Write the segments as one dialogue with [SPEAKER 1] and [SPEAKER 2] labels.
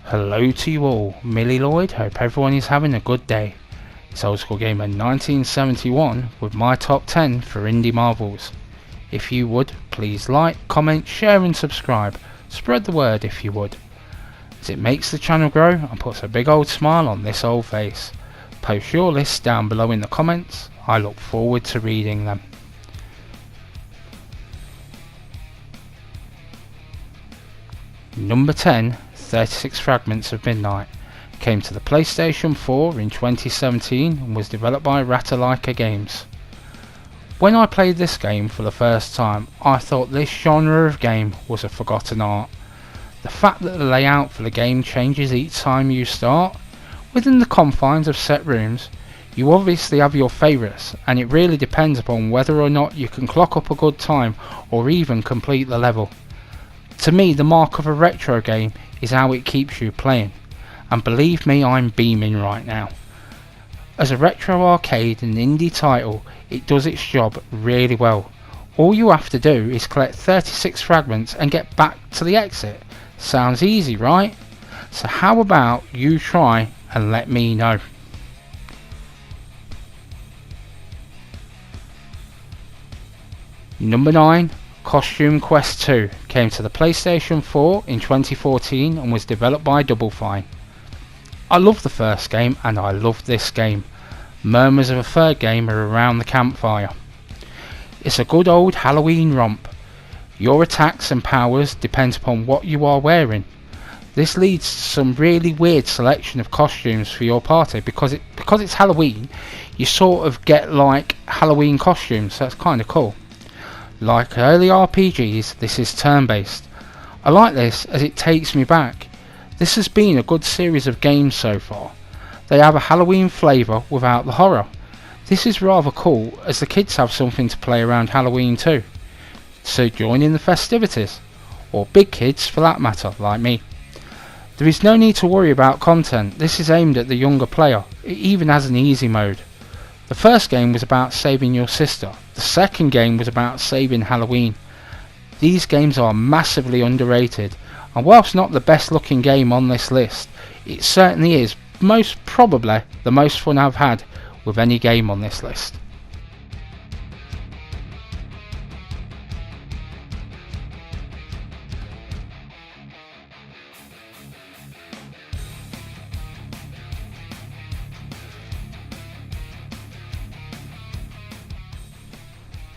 [SPEAKER 1] Hello to you all, Millie Lloyd, hope everyone is having a good day. It's Old School Gamer 1971 with my top 10 for indie marvels. If you would, please like, comment, share and subscribe. Spread the word if you would, as it makes the channel grow and puts a big old smile on this old face. Post your lists down below in the comments, I look forward to reading them. Number 10, 36 Fragments of Midnight, came to the PlayStation 4 in 2017 and was developed by Ratalaika Games. When I played this game for the first time, I thought this genre of game was a forgotten art. The fact that the layout for the game changes each time you start, within the confines of set rooms, you obviously have your favourites, and it really depends upon whether or not you can clock up a good time or even complete the level. To me, the mark of a retro game is how it keeps you playing, and believe me, I'm beaming right now. As a retro arcade and indie title, it does its job really well. All you have to do is collect 36 fragments and get back to the exit. Sounds easy, right? So how about you try and let me know. Number 9, Costume Quest 2, came to the PlayStation 4 in 2014 and was developed by Double Fine. I love the first game and I love this game. Murmurs of a third game are around the campfire. It's a good old Halloween romp. Your attacks and powers depend upon what you are wearing. This leads to some really weird selection of costumes for your party because it's Halloween. You sort of get like Halloween costumes, so that's kind of cool. Like early RPGs, this is turn-based. I like this as it takes me back. This has been a good series of games so far. They have a Halloween flavour without the horror. This is rather cool as the kids have something to play around Halloween too. So join in the festivities, or big kids for that matter, like me. There is no need to worry about content. This is aimed at the younger player. It even has an easy mode. The first game was about saving your sister. The second game was about saving Halloween. These games are massively underrated, and whilst not the best looking game on this list, it certainly is most probably the most fun I've had with any game on this list.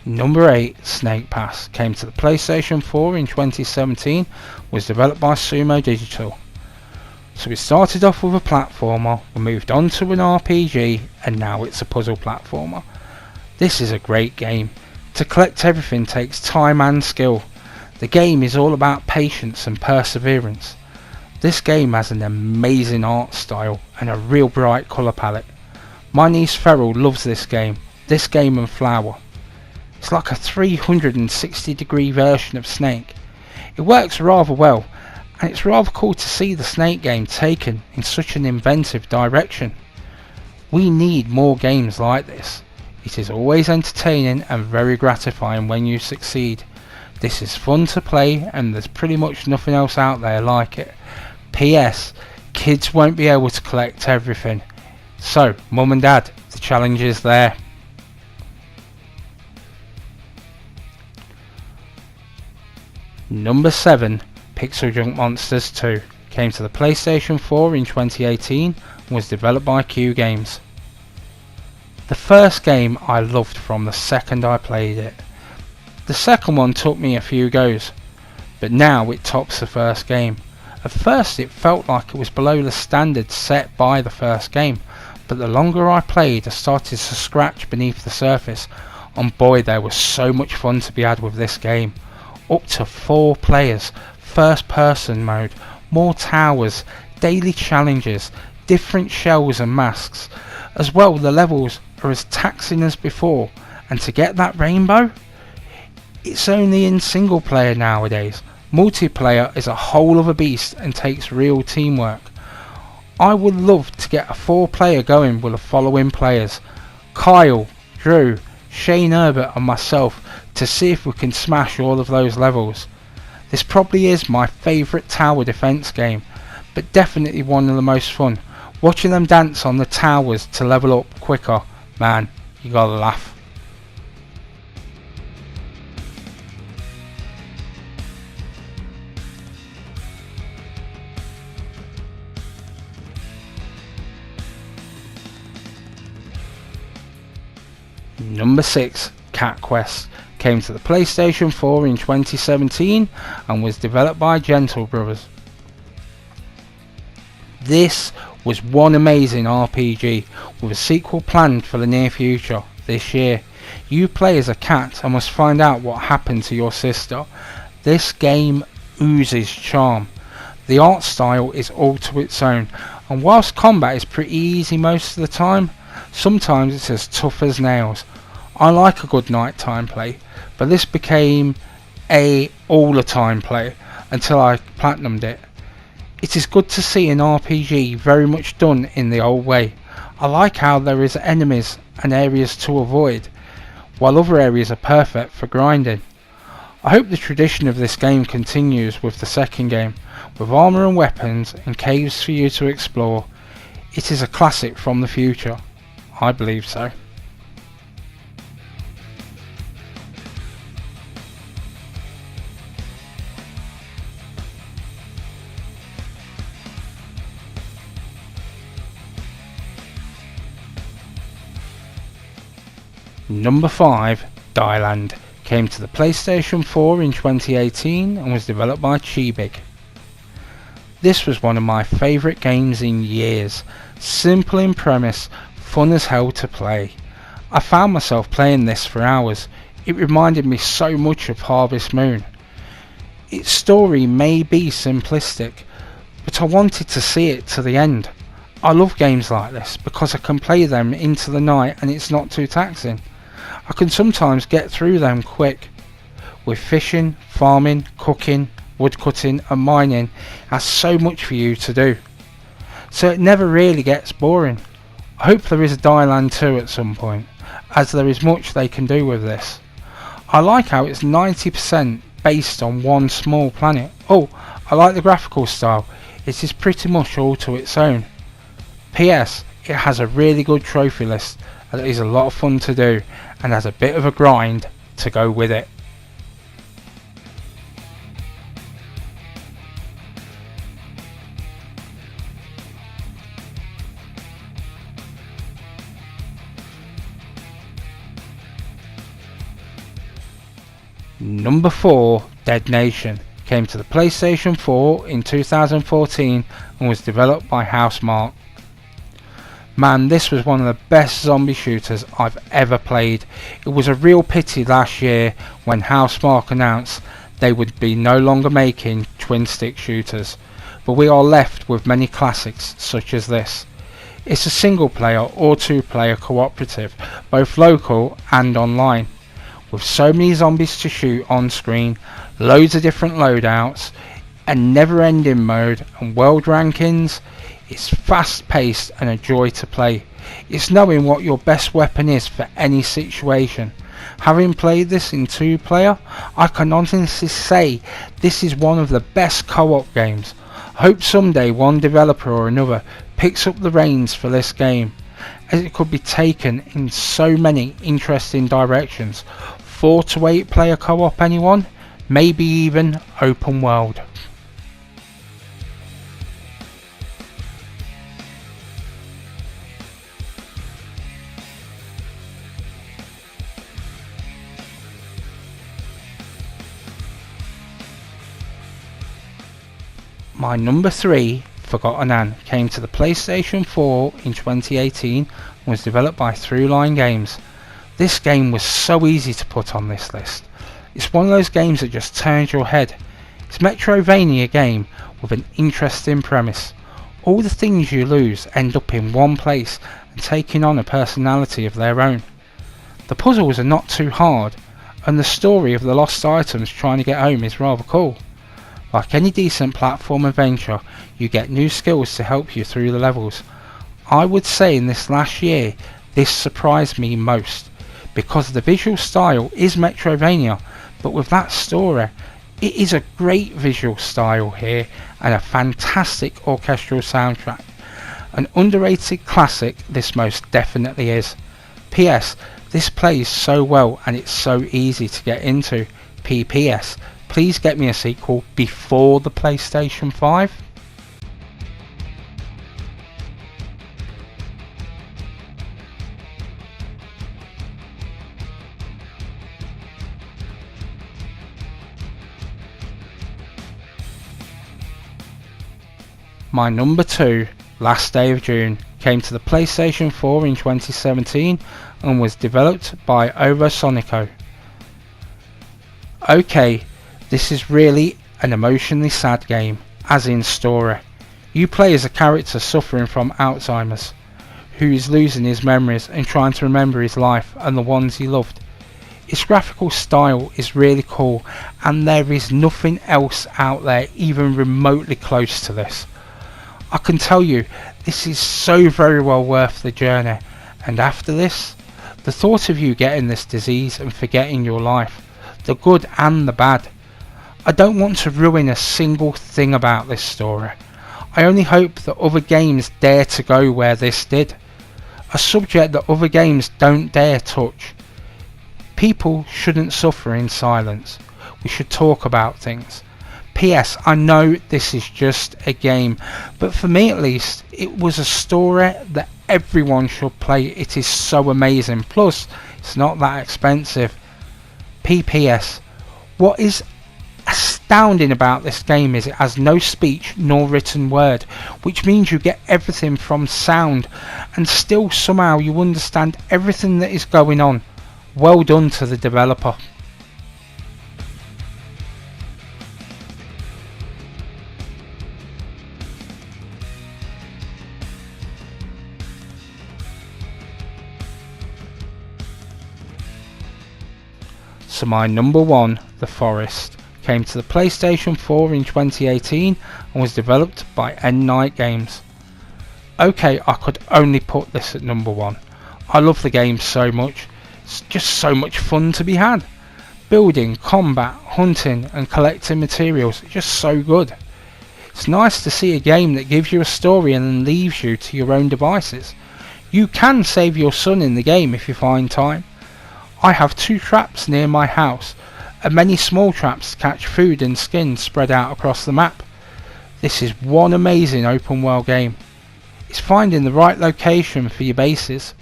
[SPEAKER 1] Number 8, Snake Pass, came to the PlayStation 4 in 2017, was developed by Sumo Digital. So it started off with a platformer, we moved on to an RPG, and now it's a puzzle platformer. This is a great game. To collect everything takes time and skill. The game is all about patience and perseverance. This game has an amazing art style and a real bright colour palette. My niece Feral loves this game and Flower. It's like a 360 degree version of Snake. It works rather well, and it's rather cool to see the Snake game taken in such an inventive direction. We need more games like this. It is always entertaining and very gratifying when you succeed. This is fun to play and there's pretty much nothing else out there like it. PS, kids won't be able to collect everything. So, Mum and Dad, the challenge is there. Number 7, Pixel Junk Monsters 2, came to the PlayStation 4 in 2018 and was developed by Q Games. The first game I loved from the second I played it. The second one took me a few goes, but now it tops the first game. At first it felt like it was below the standards set by the first game, but the longer I played I started to scratch beneath the surface, and boy, there was so much fun to be had with this game. Up to 4 players, first person mode, more towers, daily challenges, different shells and masks. As well, the levels are as taxing as before, and to get that rainbow? It's only in single player nowadays. Multiplayer is a whole other beast and takes real teamwork. I would love to get a 4 player going with the following players: Kyle, Drew, Shane Herbert and myself, to see if we can smash all of those levels. This probably is my favourite tower defence game, but definitely one of the most fun. Watching them dance on the towers to level up quicker, man, you gotta laugh. Number 6, Cat Quest, came to the PlayStation 4 in 2017 and was developed by Gentle Brothers. This was one amazing RPG with a sequel planned for the near future this year. You play as a cat and must find out what happened to your sister. This game oozes charm. The art style is all to its own, and whilst combat is pretty easy most of the time, sometimes it's as tough as nails. I like a good nighttime play, but this became a all the time play until I platinumed it. It is good to see an RPG very much done in the old way. I like how there is enemies and areas to avoid, while other areas are perfect for grinding. I hope the tradition of this game continues with the second game, with armour and weapons and caves for you to explore. It is a classic from the future. I believe so. Number 5, Dyland, came to the PlayStation 4 in 2018 and was developed by Chibig. This was one of my favourite games in years. Simple in premise, fun as hell to play. I found myself playing this for hours. It reminded me so much of Harvest Moon. Its story may be simplistic, but I wanted to see it to the end. I love games like this because I can play them into the night and it's not too taxing. I can sometimes get through them quick. With fishing, farming, cooking, woodcutting and mining, has so much for you to do. So it never really gets boring. I hope there is a Dylan 2 at some point, as there is much they can do with this. I like how it's 90% based on one small planet. Oh, I like the graphical style. It is pretty much all to its own. PS, it has a really good trophy list that is a lot of fun to do and has a bit of a grind to go with it. Number 4, Dead Nation, came to the PlayStation 4 in 2014 and was developed by Housemarque. Man, this was one of the best zombie shooters I've ever played. It was a real pity last year when Housemarque announced they would be no longer making twin stick shooters, but we are left with many classics such as this. It's a single player or two player cooperative, both local and online, with so many zombies to shoot on screen, loads of different loadouts, and never ending mode and world rankings. It's fast paced and a joy to play. It's knowing what your best weapon is for any situation. Having played this in 2 player, I can honestly say this is one of the best co-op games. I hope someday one developer or another picks up the reins for this game, as it could be taken in so many interesting directions. 4 to 8 player co-op anyone? Maybe even open world. My number 3, Forgotten Anne, came to the PlayStation 4 in 2018 and was developed by Throughline Games. This game was so easy to put on this list. It's one of those games that just turns your head. It's a Metroidvania game with an interesting premise. All the things you lose end up in one place and taking on a personality of their own. The puzzles are not too hard, and the story of the lost items trying to get home is rather cool. Like any decent platform adventure, you get new skills to help you through the levels. I would say in this last year, this surprised me most, because the visual style is Metroidvania, but with that story, It is a great visual style here and a fantastic orchestral soundtrack. An underrated classic this most definitely is. PS, this plays so well and it's so easy to get into. PPS, please get me a sequel before the PlayStation 5. My number 2, Last Day of June, came to the PlayStation 4 in 2017 and was developed by Sonico. Okay, this is really an emotionally sad game, as in story. You play as a character suffering from Alzheimer's, who is losing his memories and trying to remember his life and the ones he loved. Its graphical style is really cool and there is nothing else out there even remotely close to this. I can tell you, this is so very well worth the journey, and after this, the thought of you getting this disease and forgetting your life, the good and the bad. I don't want to ruin a single thing about this story. I only hope that other games dare to go where this did. A subject that other games don't dare touch. People shouldn't suffer in silence. We should talk about things. PS, I know this is just a game, but for me at least, it was a story that everyone should play. It is so amazing. Plus, it's not that expensive. PPS, what is astounding about this game is it has no speech nor written word, which means you get everything from sound, and still somehow you understand everything that is going on. Well done to the developer. So my number 1, The Forest, came to the PlayStation 4 in 2018 and was developed by N-Night Games. Okay, I could only put this at number 1. I love the game so much. It's just so much fun to be had. Building, combat, hunting and collecting materials, it's just so good. It's nice to see a game that gives you a story and then leaves you to your own devices. You can save your son in the game if you find time. I have 2 traps near my house and many small traps to catch food and skins spread out across the map. This is one amazing open world game. It's finding the right location for your bases.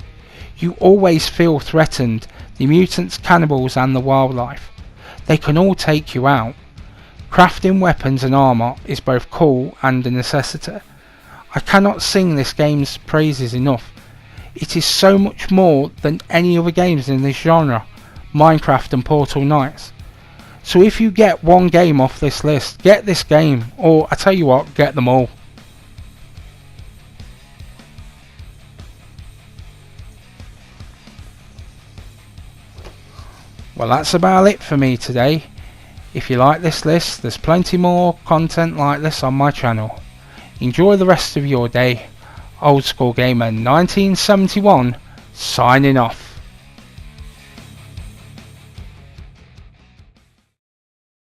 [SPEAKER 1] You always feel threatened, the mutants, cannibals and the wildlife. They can all take you out. Crafting weapons and armour is both cool and a necessity. I cannot sing this game's praises enough. It is so much more than any other games in this genre, Minecraft and Portal Knights. So if you get one game off this list, get this game, or I tell you what, get them all. Well, that's about it for me today. If you like this list, there's plenty more content like this on my channel. Enjoy the rest of your day. Old School Gamer 1971 signing off.